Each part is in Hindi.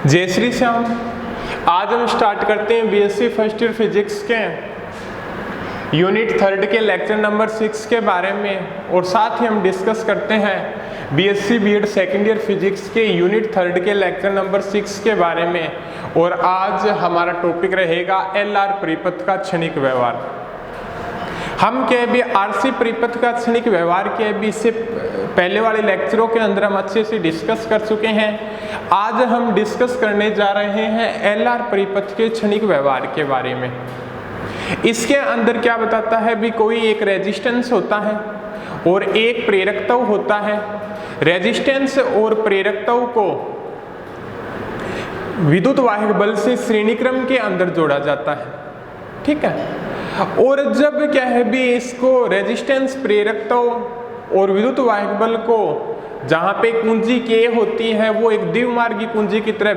जय श्री श्याम। आज हम स्टार्ट करते हैं बीएससी फर्स्ट ईयर फिजिक्स के यूनिट 3 के लेक्चर नंबर 6 के बारे में, और साथ ही हम डिस्कस करते हैं BSc BEd second year physics के यूनिट 3 के लेक्चर नंबर 6 के बारे में। और आज हमारा टॉपिक रहेगा एलआर परिपथ का क्षणिक व्यवहार। हम क्या भी आरसी परिपथ का क्षणिक व्यवहार के भी इससे पहले वाले लेक्चरों के अंदर हम अच्छे से डिस्कस कर चुके हैं। आज हम डिस्कस करने जा रहे हैं एलआर परिपथ के क्षणिक व्यवहार के बारे में। इसके अंदर क्या बताता है भी, कोई एक रेजिस्टेंस होता है और एक प्रेरकत्व होता है। रेजिस्टेंस और प्रेरकत्व को विद्युत वाहक बल से श्रेणी क्रम के अंदर जोड़ा जाता है, ठीक है। और जब क्या है भी इसको रेजिस्टेंस, प्रेरकत्व और विद्युत वाहक बल को जहाँ पे कुंजी के होती है वो एक द्विमार्गी कुंजी की तरह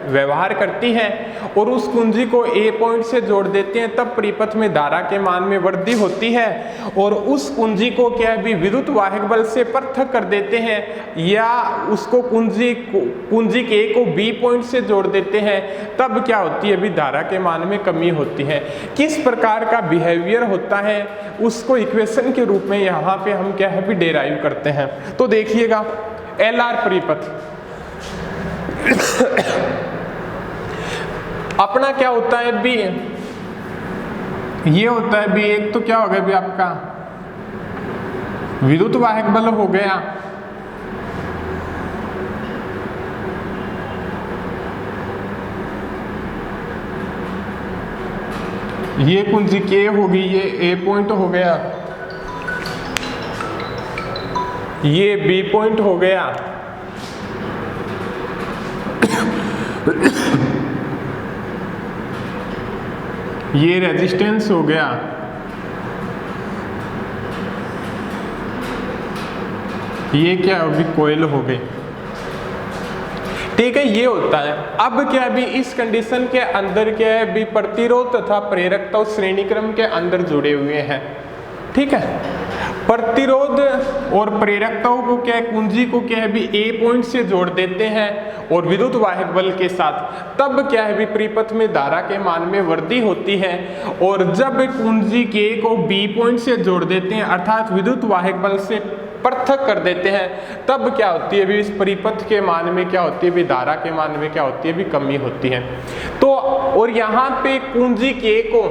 व्यवहार करती है और उस कुंजी को ए पॉइंट से जोड़ देते हैं, तब परिपथ में धारा के मान में वृद्धि होती है। और उस कुंजी को क्या है भी विद्युत वाहक बल से पृथक कर देते हैं, या उसको कुंजी के को बी पॉइंट से जोड़ देते हैं, तब क्या होती है भी धारा के मान में कमी होती है। किस प्रकार का बिहेवियर होता है उसको इक्वेशन के रूप में यहाँ पे हम क्या है भी डेराइव करते हैं। तो देखिएगा एलआर परिपथ अपना क्या होता है भी, ये होता है भी, एक तो क्या हो गया भी आपका विद्युत वाहक बल हो गया, ये कुंजी के होगी, ये ए पॉइंट हो गया, ये बी पॉइंट हो गया, ये रेजिस्टेंस हो गया, ये क्या होगी कॉइल हो गई, ठीक है। ये होता है। अब क्या भी इस कंडीशन के अंदर क्या है भी प्रतिरोध तथा प्रेरकत्व श्रेणी क्रम के अंदर जुड़े हुए हैं, ठीक है। प्रतिरोध और प्रेरकत्व को क्या कुंजी को क्या है भी ए पॉइंट से जोड़ देते हैं और विद्युत वाहक बल के साथ, तब क्या है भी परिपथ में धारा के मान में वृद्धि होती है। और जब कुंजी के को बी पॉइंट से जोड़ देते हैं अर्थात विद्युत वाहक बल से पृथक कर देते हैं, तब क्या होती है भी इस परिपथ के मान में क्या होती है भी धारा के मान में क्या होती है भी कमी होती है। तो और यहाँ पे कुंजी के को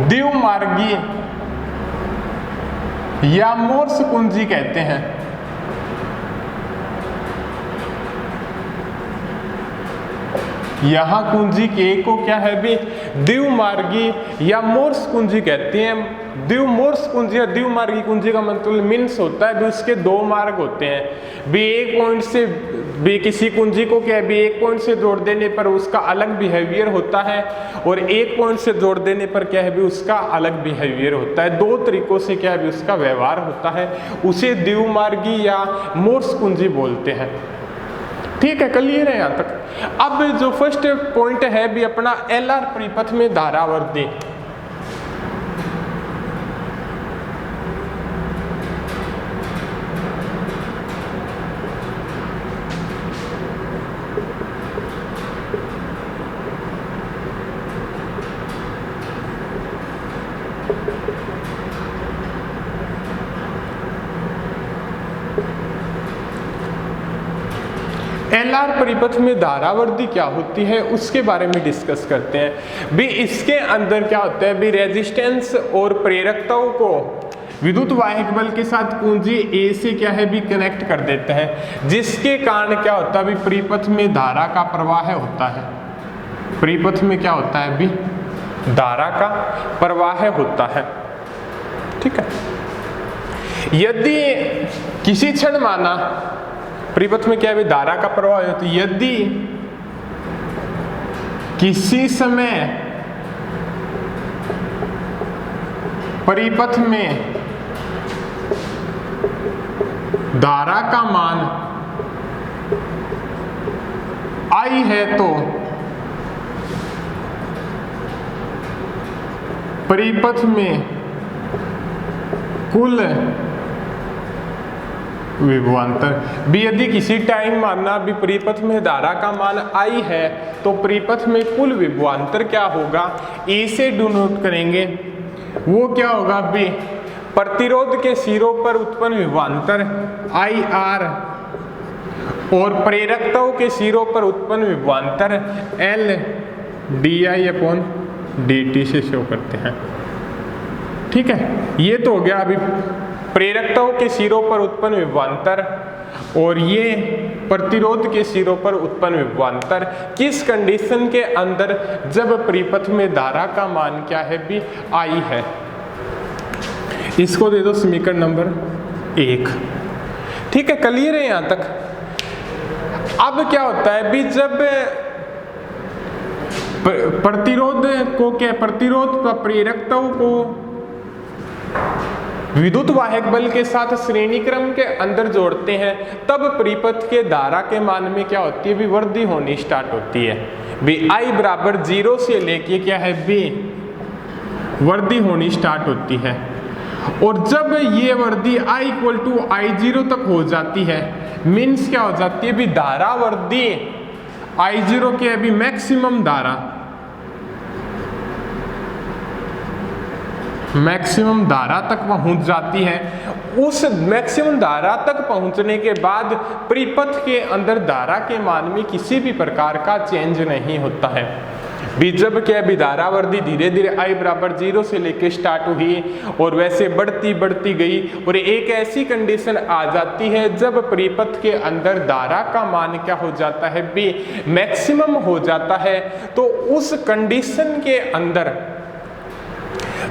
द्विमार्गी या मोर्स कुंजी कहते हैं। यहां कुंजी के को क्या है भी द्विमार्गी या मोर्स कुंजी कहते हैं। द्विमोर्स कुंजी या द्विमार्गी कुंजी का मतलब मीन्स होता है भी उसके दो मार्ग होते हैं भी, एक पॉइंट से भी किसी कुंजी को क्या है भी एक पॉइंट से जोड़ देने पर उसका अलग बिहेवियर होता है और एक पॉइंट से जोड़ देने पर क्या है भी उसका अलग बिहेवियर होता है। दो तरीकों से क्या है भी उसका व्यवहार होता है, उसे द्विमार्गी या मोर्स कुंजी बोलते हैं, ठीक है। क्लियर है यहाँ तक। अब जो फर्स्ट पॉइंट है भी अपना एलआर परिपथ में धारा वृद्धि। एलआर परिपथ में धारा वृद्धि क्या होती है उसके बारे में डिस्कस करते हैं भी। इसके अंदर क्या होता है भी रेजिस्टेंस और प्रेरकत्व को विद्युत वाहक बल के साथ कुंजी ए से क्या है भी कनेक्ट कर देते हैं, जिसके कारण क्या होता है भी परिपथ में धारा का प्रवाह होता है। परिपथ में क्या होता है भी धारा का प्रवाह होता है, ठीक है। यदि किसी क्षण माना परिपथ में क्या है धारा का प्रवाह होता है, यदि किसी समय परिपथ में धारा का मान I है तो परिपथ में कुल विभवांतर। भी यदि किसी टाइम मानना भी परिपथ में धारा का मान I है तो परिपथ में कुल विभवांतर क्या होगा, E से डिनोट करेंगे। वो क्या होगा भी प्रतिरोध के सिरों पर उत्पन्न विभवांतर IR और प्रेरकताओं के सिरों पर उत्पन्न विभवांतर L di/dt से शो करते हैं। ठीक है, ये तो हो गया अभी प्रेरकताओं के सिरों पर उत्पन्न विभवांतर, और ये प्रतिरोध के सिरों पर उत्पन्न विभवांतर किस कंडीशन के अंदर, जब परिपथ में धारा का मान क्या है भी I है। इसको दे दो समीकरण नंबर 1। ठीक है, क्लियर है यहां तक। अब क्या होता है भी जब प्रतिरोध को क्या, प्रतिरोध प्रेरकताओं को विद्युत वाहक बल के साथ श्रेणी क्रम के अंदर जोड़ते हैं, तब परिपथ के धारा के मान में क्या होती है भी वृद्धि होनी स्टार्ट होती है। भी I बराबर 0 से लेके क्या है भी वृद्धि होनी स्टार्ट होती है। और जब ये वृद्धि I इक्वल टू I0 तक हो जाती है, मीन्स क्या हो जाती है भी धारा वृद्धि I0 के अभी मैक्सिमम धारा तक पहुंच जाती है। उस मैक्सिमम धारा तक पहुंचने के बाद परिपथ के अंदर धारा के मान में किसी भी प्रकार का चेंज नहीं होता है। भी जब क्या भी धारा वृद्धि धीरे धीरे I बराबर 0 से लेके स्टार्ट हुई और वैसे बढ़ती गई, और एक ऐसी कंडीशन आ जाती है जब परिपथ के अंदर धारा का मान क्या हो जाता है भी मैक्सिमम हो जाता है, तो उस कंडीशन के अंदर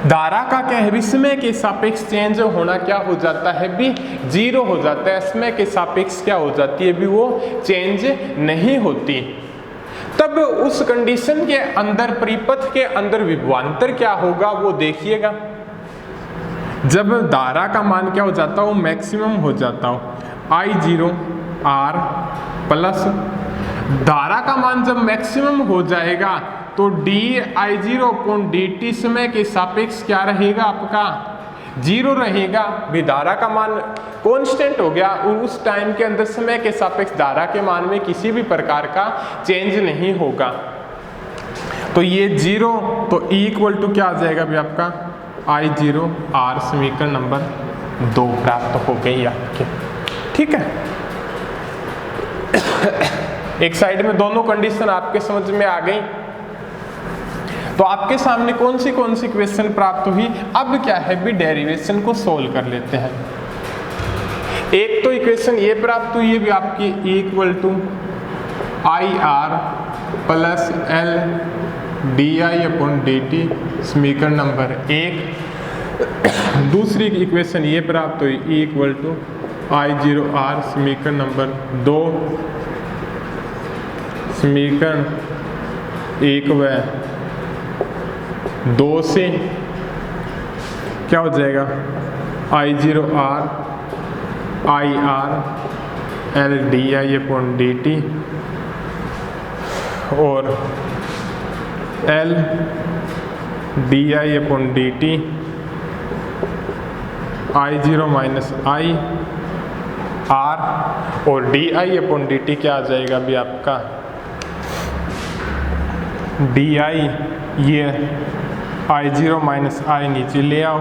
धारा का क्या है भी समय के सापेक्ष चेंज होना क्या हो जाता है भी 0 हो जाता है। समय के सापेक्ष क्या हो जाती है भी वो चेंज नहीं होती। तब उस कंडीशन के अंदर परिपथ के अंदर विभवांतर क्या होगा वो देखिएगा। जब धारा का मान क्या हो जाता हो मैक्सिमम हो जाता हो I0 R प्लस धारा का मान जब मैक्सिमम हो जाएगा तो di/dt समय के सापेक्ष क्या रहेगा आपका 0 रहेगा। भी धारा का मान कांस्टेंट हो गया और उस टाइम के अंदर समय के सापेक्ष धारा के मान में किसी भी प्रकार का चेंज नहीं होगा। तो ये 0, तो E इक्वल टू क्या आ जाएगा भी आपका I0 R, समीकरण नंबर 2 प्राप्त हो गई आपके। ठीक है, एक साइड में दोनों कंडीशन आपके समझ में आ गई। तो आपके सामने कौन सी इक्वेशन प्राप्त हुई। अब क्या है भी डेरिवेशन को सोल्व कर लेते हैं। एक तो इक्वेशन ये प्राप्त हुई है भी आपकी E equal to IR plus L di/dt, समीकरण नंबर 1। दूसरी इक्वेशन ये प्राप्त हुई E equal to I0 R, समीकरण नंबर 2। समीकरण 1 व 2 से क्या हो जाएगा I0 R IR L di/dt और L di/dt I0 minus I R, और di/dt क्या आ जाएगा भी आपका di, ये I0 माइनस I नीचे ले आओ,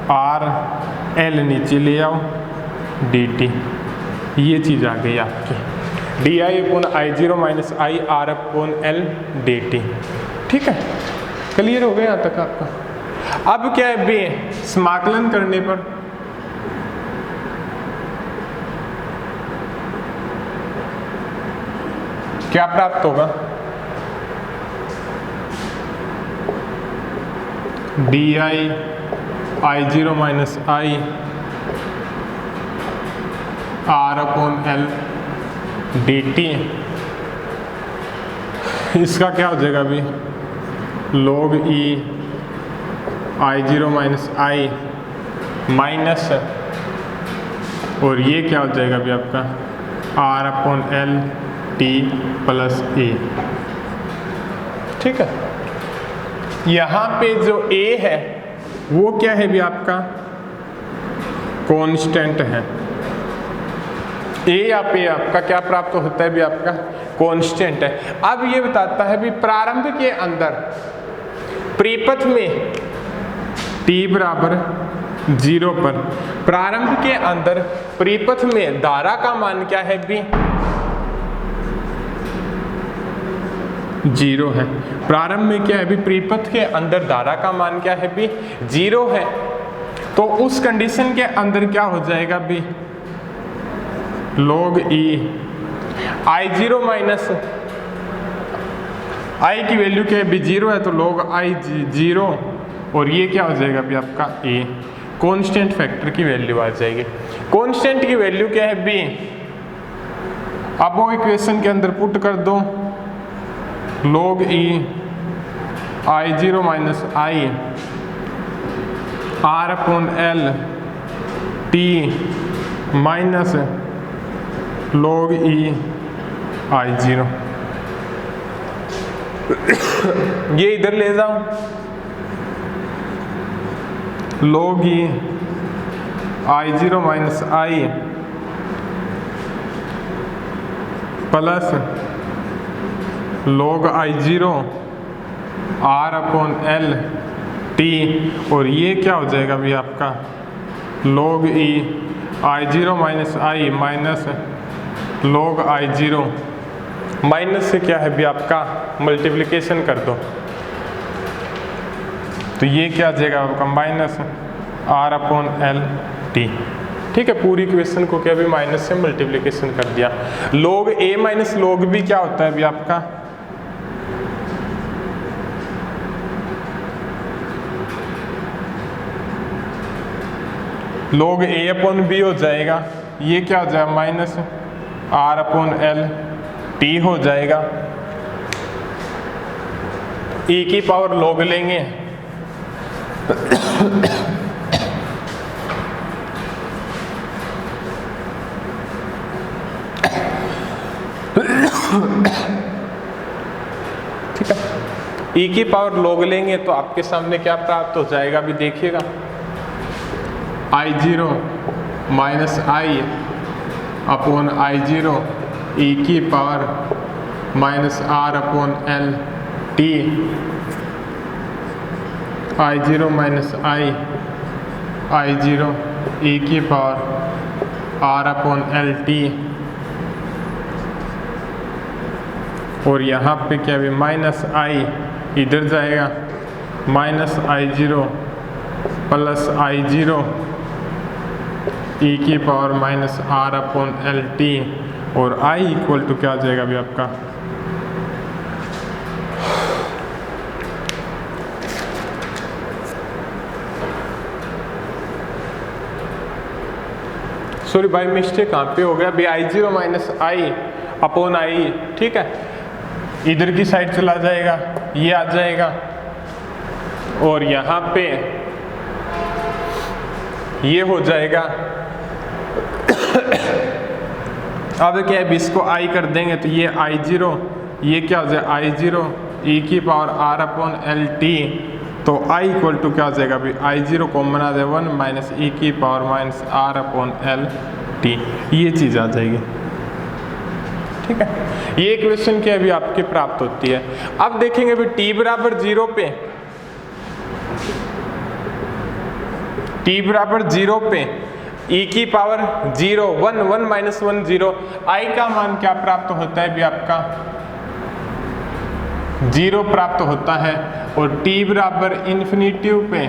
R L नीचे ले आओ, dt, ये चीज़ आ गई आपकी di/I0 minus I R/L dt। ठीक है, क्लियर हो गया यहाँ तक आपका। अब क्या है बे समाकलन करने पर क्या प्राप्त होगा di/I0 minus I R/L dt, इसका क्या हो जाएगा अभी log E I0 minus I minus, और ये क्या हो जाएगा अभी आपका R/L t प्लस A। ठीक है, यहाँ पे जो A है वो क्या है भी आपका कांस्टेंट है, ए या पे आपका क्या प्राप्त होता है भी आपका कांस्टेंट है। अब ये बताता है भी प्रारंभ के अंदर परिपथ में t बराबर 0 पर प्रारंभ के अंदर परिपथ में धारा का मान क्या है भी 0 है। प्रारंभ में क्या है भी परिपथ के अंदर धारा का मान क्या है भी 0 है। तो उस कंडीशन के अंदर क्या हो जाएगा भी log e I0 माइनस आई की वैल्यू क्या है भी 0 है तो log I 0 और ये क्या हो जाएगा भी आपका a कांस्टेंट फैक्टर की वैल्यू आ जाएगी। कांस्टेंट की वैल्यू क्या है b, अब वो इक्वेशन के अंदर पुट कर दो log e I0 minus I R upon L T minus log e I0 ये इधर ले जाओ log e I0 minus I plus log I0 R upon L T और ये क्या हो जाएगा भी आपका log e I0 minus I minus log I0 minus से क्या है भी आपका मल्टीप्लिकेशन कर दो तो ये क्या आ जाएगा आपका minus R upon L T। ठीक है, पूरी इक्वेशन को क्या भी माइनस से मल्टीप्लिकेशन कर दिया। log a minus log b क्या होता है भी आपका log a अपॉन b हो जाएगा, ये क्या हो जाएगा minus R upon L T हो जाएगा। e की पावर log लेंगे ठीक है, e की पावर log लेंगे तो आपके सामने क्या प्राप्त हो जाएगा अभी देखिएगा I0 minus I upon I0 e की power minus R upon L T I0 minus I0 e की power R upon L T और यहाँ पे क्या भी माइनस I इधर जाएगा minus I0 plus I0 e की power minus R upon L T और I इक्वल टू क्या आ जाएगा अभी आपका सॉरी बाई मिस्टेक कहाँ पे हो गया अभी I0 minus I upon I। ठीक है, इधर की साइड चला जाएगा ये आ जाएगा और यहाँ पे ये हो जाएगा। अब क्या है इसको I कर देंगे तो ये I0 ये क्या हो जाएगा I0 e की power R upon L T तो I इक्वल टू क्या हो जाएगा अभी I0 कॉमन आ जाएगा 1 माइनस e की power minus R upon L T, ये चीज़ आ जाएगी। ठीक है, ये इक्वेशन क्या अभी आपकी प्राप्त होती है। अब देखेंगे अभी t बराबर 0 पे t बराबर 0 पे e की पावर 0 1 1 माइनस 1 0 I का मान क्या प्राप्त होता है भी आपका 0 प्राप्त होता है और t बराबर इन्फिनिटी पे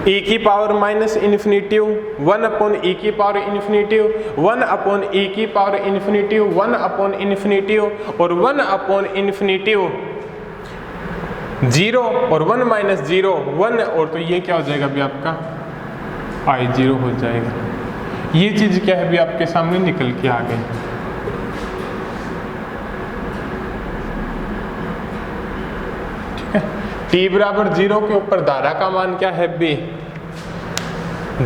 e की power minus infinity 1 upon e की पावर इन्फिनिटी 1 अपॉन e की पावर इन्फिनिटी 1 अपॉन इन्फिनिटी और 1 अपॉन इन्फिनिटी 0 और 1 माइनस 0 1 और तो ये क्या हो जाएगा अभी आपका I0 हो जाएगा। ये चीज़ क्या है अभी आपके सामने निकल के आ गई। ठीक है, t बराबर 0 के ऊपर धारा का मान क्या है बी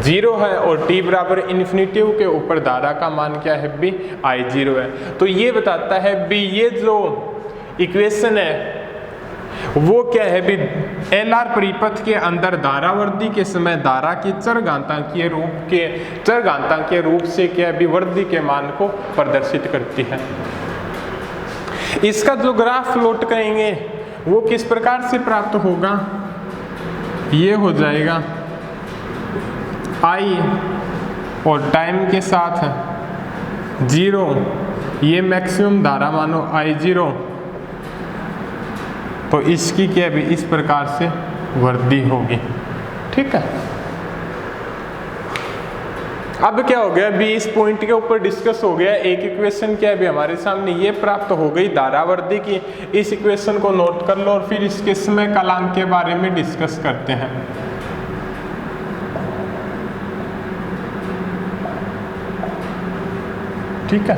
0 है और t बराबर इन्फिनिटी के ऊपर धारा का मान क्या है बी I0 है। तो ये बताता है बी ये जो इक्वेशन है वो क्या है भी LR परिपथ के अंदर धारावर्धी के समय धारा की चरघातांकीय रूप से क्या है भी वर्धी के मान को प्रदर्शित करती है। इसका जो ग्राफ प्लॉट करेंगे वो किस प्रकार से प्राप्त होगा, ये हो जाएगा I और टाइम के साथ 0, ये मैक्सिमम धारा मानो I0, तो इसकी क्या भी इस प्रकार से वृद्धि होगी। ठीक है, अब क्या हो गया भी इस पॉइंट के ऊपर डिस्कस हो गया। एक इक्वेशन क्या है भी हमारे सामने ये प्राप्त हो गई धारावर्धी की। इस इक्वेशन को नोट कर लो और फिर इसके समय कालांक के बारे में डिस्कस करते हैं। ठीक है,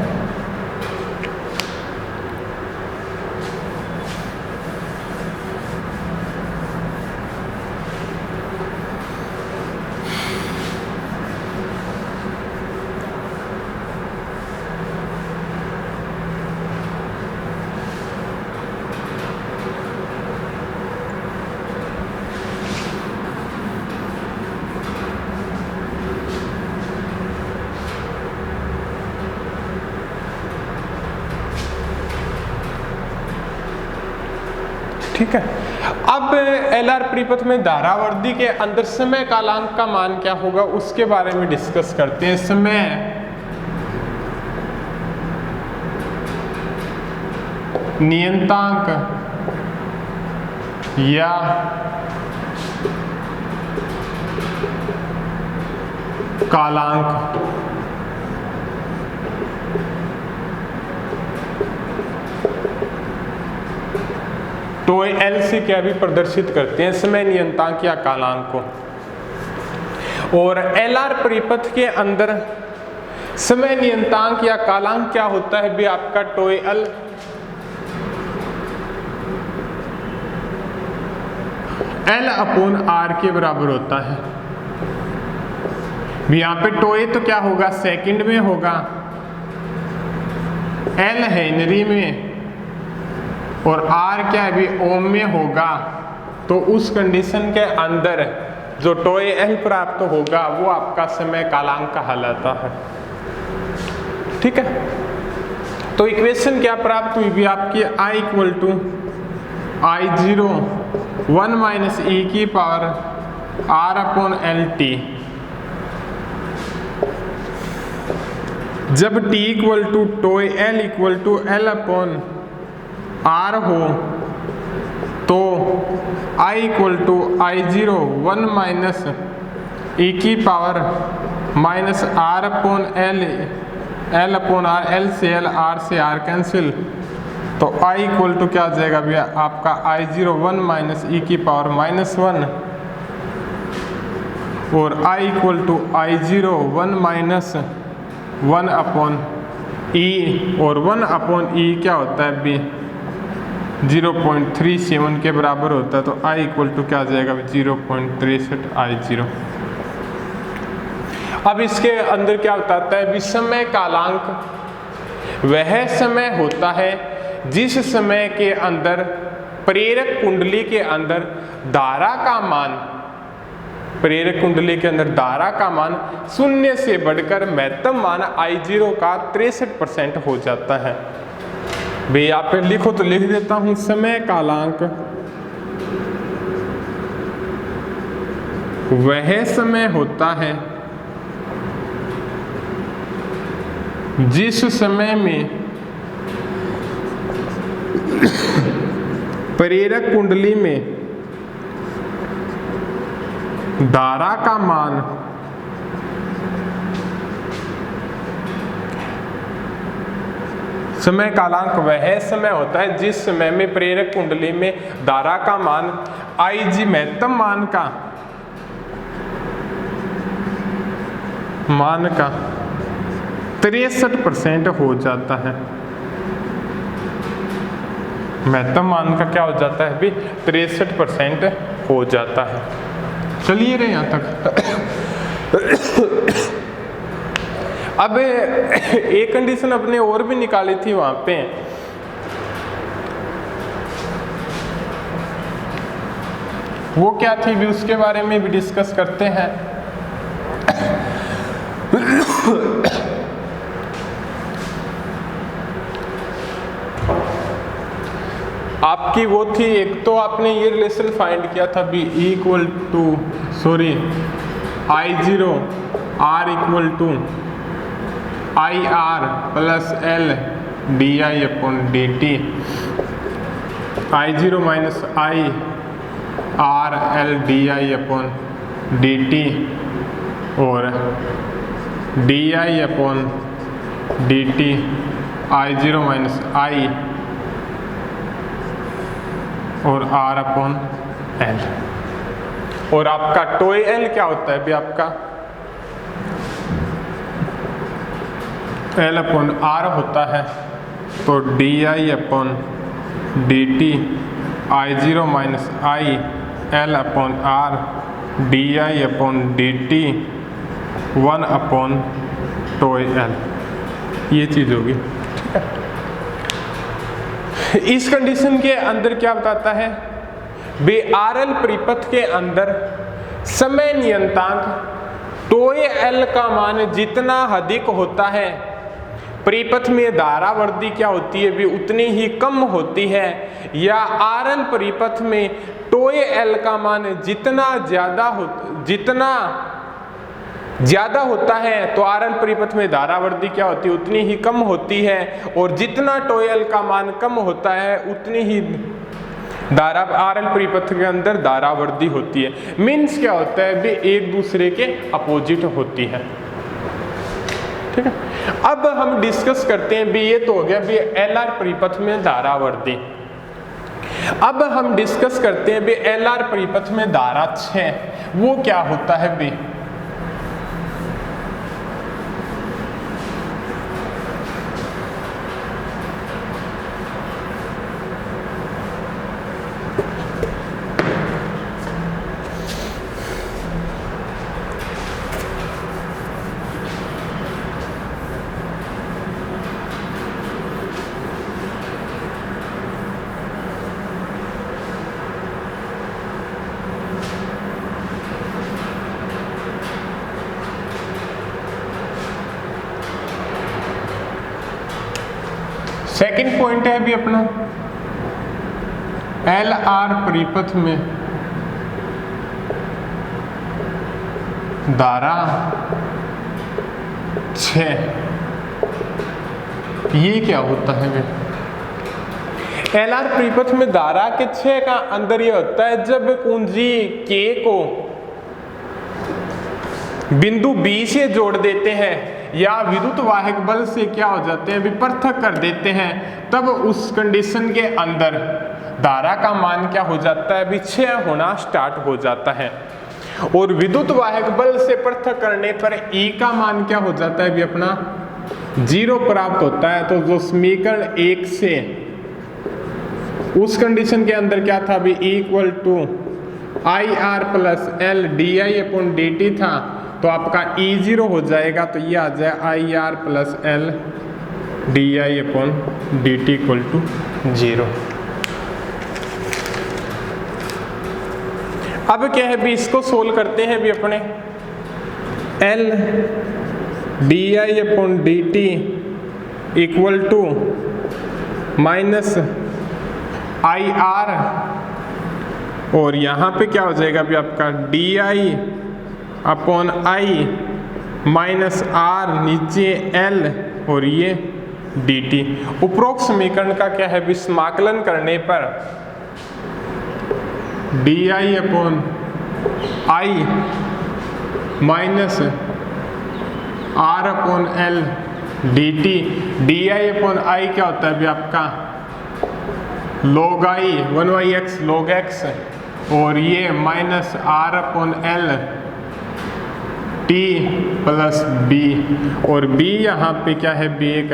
ठीक है। अब LR परिपथ में धारावर्धी के अंदर समय कालांक का मान क्या होगा उसके बारे में डिस्कस करते हैं। समय नियतांक या कालांक तो L से क्या भी प्रदर्शित करते हैं समय नियतांक या कालांक को। और LR परिपथ के अंदर समय नियतांक या कालांक क्या होता है भी आपका टोएल L/R के बराबर होता है। भी यहाँ पे टोए तो क्या होगा सेकंड में होगा, L हेनरी में और R क्या है भी ओम में होगा। तो उस कंडीशन के अंदर जो टोए L प्राप्त होगा वो आपका समय कालांक कहलाता है। ठीक है, तो इक्वेशन क्या प्राप्त हुई भी आपकी I equal to I0 1 minus e की पावर R/LT। जब T equal to tau L equal to L/R हो तो I equal to I0 1 minus e की power minus R/L L/R, L से L, R से R कैंसिल, तो I इक्वल टू क्या आ जाएगा भैया आपका I0 1 माइनस e की पावर -1 और I equal to I0 1 minus 1/E और 1/E क्या होता है भी 0.37 के बराबर होता है। तो I इक्वल टू क्या आ जाएगा 0.63 I0। अब इसके अंदर क्या बताता है भी समय कालांक वह समय होता है जिस समय के अंदर प्रेरक कुंडली के अंदर धारा का मान शून्य से बढ़कर महत्तम मान I0 का 63% हो जाता है। भाई यहाँ पे लिखो तो लिख देता हूं, समय कालांक वह समय होता है जिस समय में प्रेरक कुंडली में धारा का मान समय कालांक वह समय होता है जिस समय में प्रेरक कुंडली में धारा का मान IG महत्तम मान का 63% हो जाता है। महत्तम मान का क्या हो जाता है भी 63% हो जाता है। चलिए रहे यहाँ तक। अब एक कंडीशन अपने और भी निकाली थी वहां पे वो क्या थी भी उसके बारे में भी डिस्कस करते हैं। आपकी वो थी, एक तो आपने ये रिलेशन फाइंड किया था भी equal to I0 R equal to IR plus L DI upon DT, I0 minus I R L DI upon DT और DI upon DT I0 minus I और R अपॉन L। और आपका टोए L क्या होता है भी आपका L अपॉन R होता है, तो DI upon DT I0 minus I L upon R DI upon DT 1 upon tau L, ये चीज़ होगी। ठीक है, इस कंडीशन के अंदर क्या बताता है बे RL परिपथ के अंदर समय नियंतांक टोए L का मान जितना अधिक होता है, परिपथ में धारावर्दी क्या होती है भी उतनी ही कम होती है, या RL परिपथ में टोए L का मान जितना ज्यादा होता है तो RL परिपथ में धारावर्दी क्या होती है उतनी ही कम होती है, और जितना टोए L का मान कम होता है उतनी ही RL परिपथ के अंदर धारावर्दी होती है। मीन्स क्या होता है भी एक दूसरे के अपोजिट होती है। ठीक है, अब हम डिस्कस करते हैं भी ये तो हो गया भी LR परिपथ में धारावर्दी। अब हम डिस्कस करते हैं भी LR परिपथ में धारा 6 वो क्या होता है भी। सेकंड पॉइंट है भी अपना LR परिपथ में धारा 6 ये क्या होता है भी। LR परिपथ में धारा के 6 का अंदर ये होता है जब कुंजी K को बिंदु B से जोड़ देते हैं या विद्युत वाहक बल से क्या हो जाते हैं भी पृथक कर देते हैं, तब उस कंडीशन के अंदर धारा का मान क्या हो जाता है भी 6 होना स्टार्ट हो जाता है। और विद्युत वाहक बल से पृथक करने पर E का मान क्या हो जाता है भी अपना 0 प्राप्त होता है। तो जो समीकरण 1 से उस कंडीशन के अंदर क्या था भी equal to IR plus L DI upon DT था, तो आपका E0 हो जाएगा, तो ये आ जाए IR plus L DI upon DT equal to 0। अब क्या है भी इसको सोल्व करते हैं भी अपने L DI upon DT equal to minus IR, और यहाँ पे क्या हो जाएगा भी आपका DI upon I minus R नीचे L और ये DT। उपरोक्त समीकरण का क्या है भी समाकलन करने पर DI upon I minus R upon L DT। DI upon I क्या होता है भी आपका log I 1/x log x, और ये minus R upon L T plus B, और B यहाँ पे क्या है B एक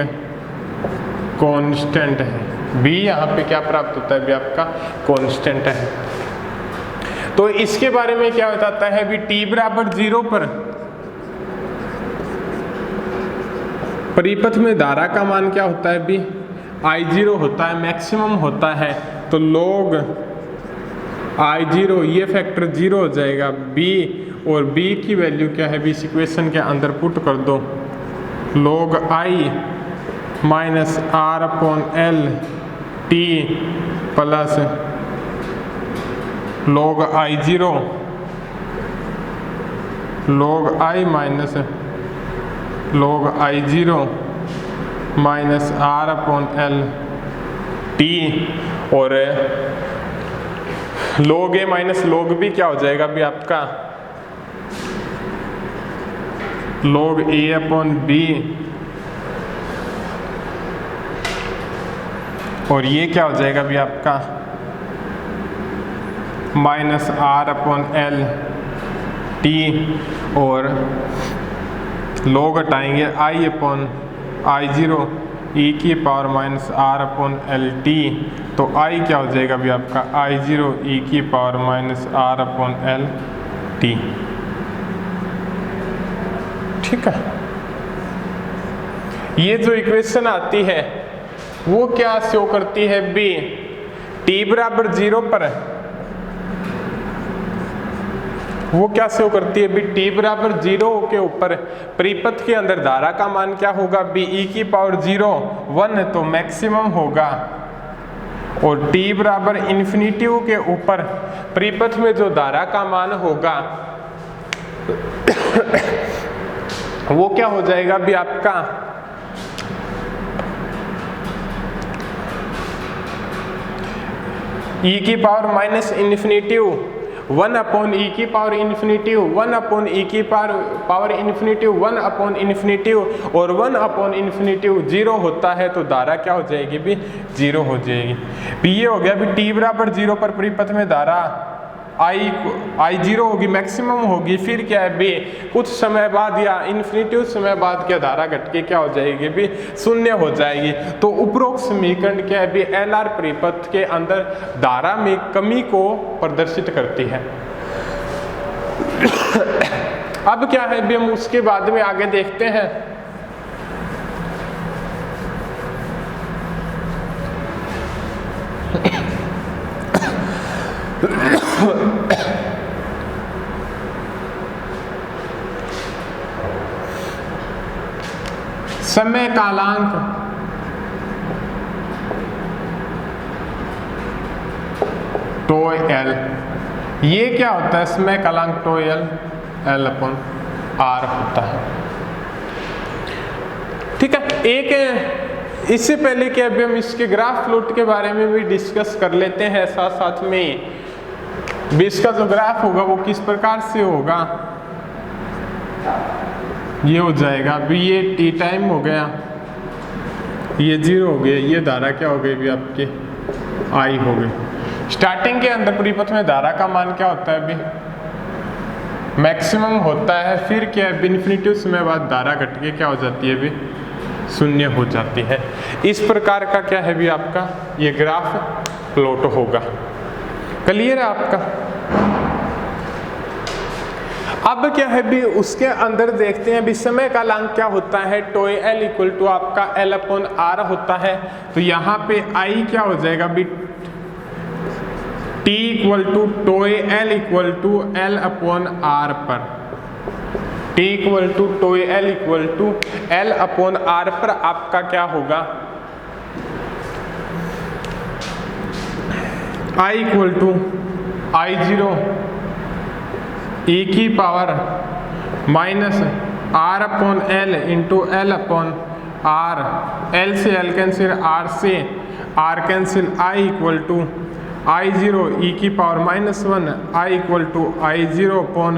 कांस्टेंट है। B यहाँ पे क्या प्राप्त होता है भी आपका कांस्टेंट है। तो इसके बारे में क्या बताता है भी T बराबर 0 पर परिपथ में धारा का मान क्या होता है भी I0 होता है, मैक्सिमम होता है। तो log I0 ये फैक्टर 0 हो जाएगा b, और b की वैल्यू क्या है, इस इक्वेशन के अंदर पुट कर दो, log I minus R upon L T plus log I0 log I minus log I0 minus R upon L T, और log A minus log B क्या हो जाएगा अभी आपका, log A अपॉन B, और ये क्या हो जाएगा अभी आपका minus R upon L T, और log हटाएंगे I अपॉन I0 e की power minus R upon L T, तो I क्या हो जाएगा अभी आपका I0 e की power minus R upon L T. ठीक है, ये जो इक्वेशन आती है वो क्या शो करती है, b t बराबर 0 पर, वो क्या शो करती है, b t बराबर 0 के ऊपर परिपथ के अंदर धारा का मान क्या होगा, b e की पावर 0 1 तो मैक्सिमम होगा, और t बराबर इन्फिनिटी के ऊपर परिपथ में जो धारा का मान होगा वो क्या हो जाएगा भी आपका e की power minus infinity 1 upon e की पावर इन्फिनिटी 1 अपॉन e की पावर इन्फिनिटी 1 अपॉन इन्फिनिटी, और 1 अपॉन इन्फिनिटी 0 होता है तो धारा क्या हो जाएगी भी 0 हो जाएगी। भी ये हो गया भी t बराबर 0 पर परिपथ में धारा I0 होगी, मैक्सिमम होगी, फिर क्या है बी कुछ समय बाद या इन्फिनिटी समय बाद क्या धारा घट के क्या हो जाएगी भी 0 हो जाएगी। तो उपरोक्त समीकरण क्या है भी LR परिपथ के अंदर धारा में कमी को प्रदर्शित करती है। अब क्या है भी हम उसके बाद में आगे देखते हैं। समय कालांक टो एल, ये क्या होता है, समय कालांक tau L L upon R होता है। ठीक है, एक इससे पहले कि अभी हम इसके ग्राफ प्लॉट के बारे में भी डिस्कस कर लेते हैं, साथ साथ में भी इसका जो ग्राफ होगा वो किस प्रकार से होगा, ये हो जाएगा अभी ये टी टाइम हो गया, ये 0 हो गया, ये धारा क्या हो गई भी आपके आई हो गई। स्टार्टिंग के अंदर परिपथ में धारा का मान क्या होता है अभी मैक्सिमम होता है, फिर क्या है इन्फिनिटी समय बाद धारा घट के क्या हो जाती है अभी 0 हो जाती है। इस प्रकार का क्या है भी आपका ये ग्राफ प्लॉट होगा। क्लियर है आपका। अब क्या है भी उसके अंदर देखते हैं भी समय कालांक क्या होता है, टो एल इक्वल टू आपका एल अपॉन आर होता है। तो यहाँ पे आई क्या हो जाएगा भी T equal to tau L equal to L upon R पर, T equal to tau L equal to L upon R पर आपका क्या होगा I equal to I0 e की power minus R upon L into L upon R, L से एल कैंसिल, आर से R cancel, I equal to I0 e की power -1 I equal to I0 upon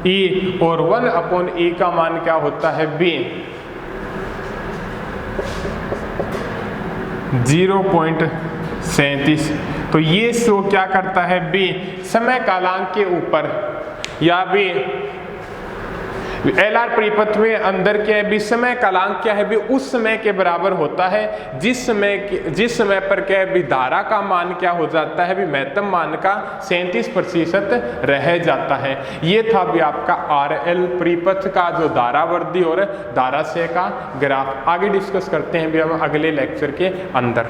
e, और 1 अपॉन e का मान क्या होता है b 0.37। तो ये शो क्या करता है b समय कालांक के ऊपर, या भी LR परिपथ में अंदर क्या है भी समय कालांक क्या है भी उस समय के बराबर होता है जिस समय पर क्या है भी धारा का मान क्या हो जाता है भी महत्तम मान का 37% रह जाता है। ये था भी आपका RL परिपथ का जो धारावर्धी और धाराशय का ग्राफ। आगे डिस्कस करते हैं भी हम अगले लेक्चर के अंदर।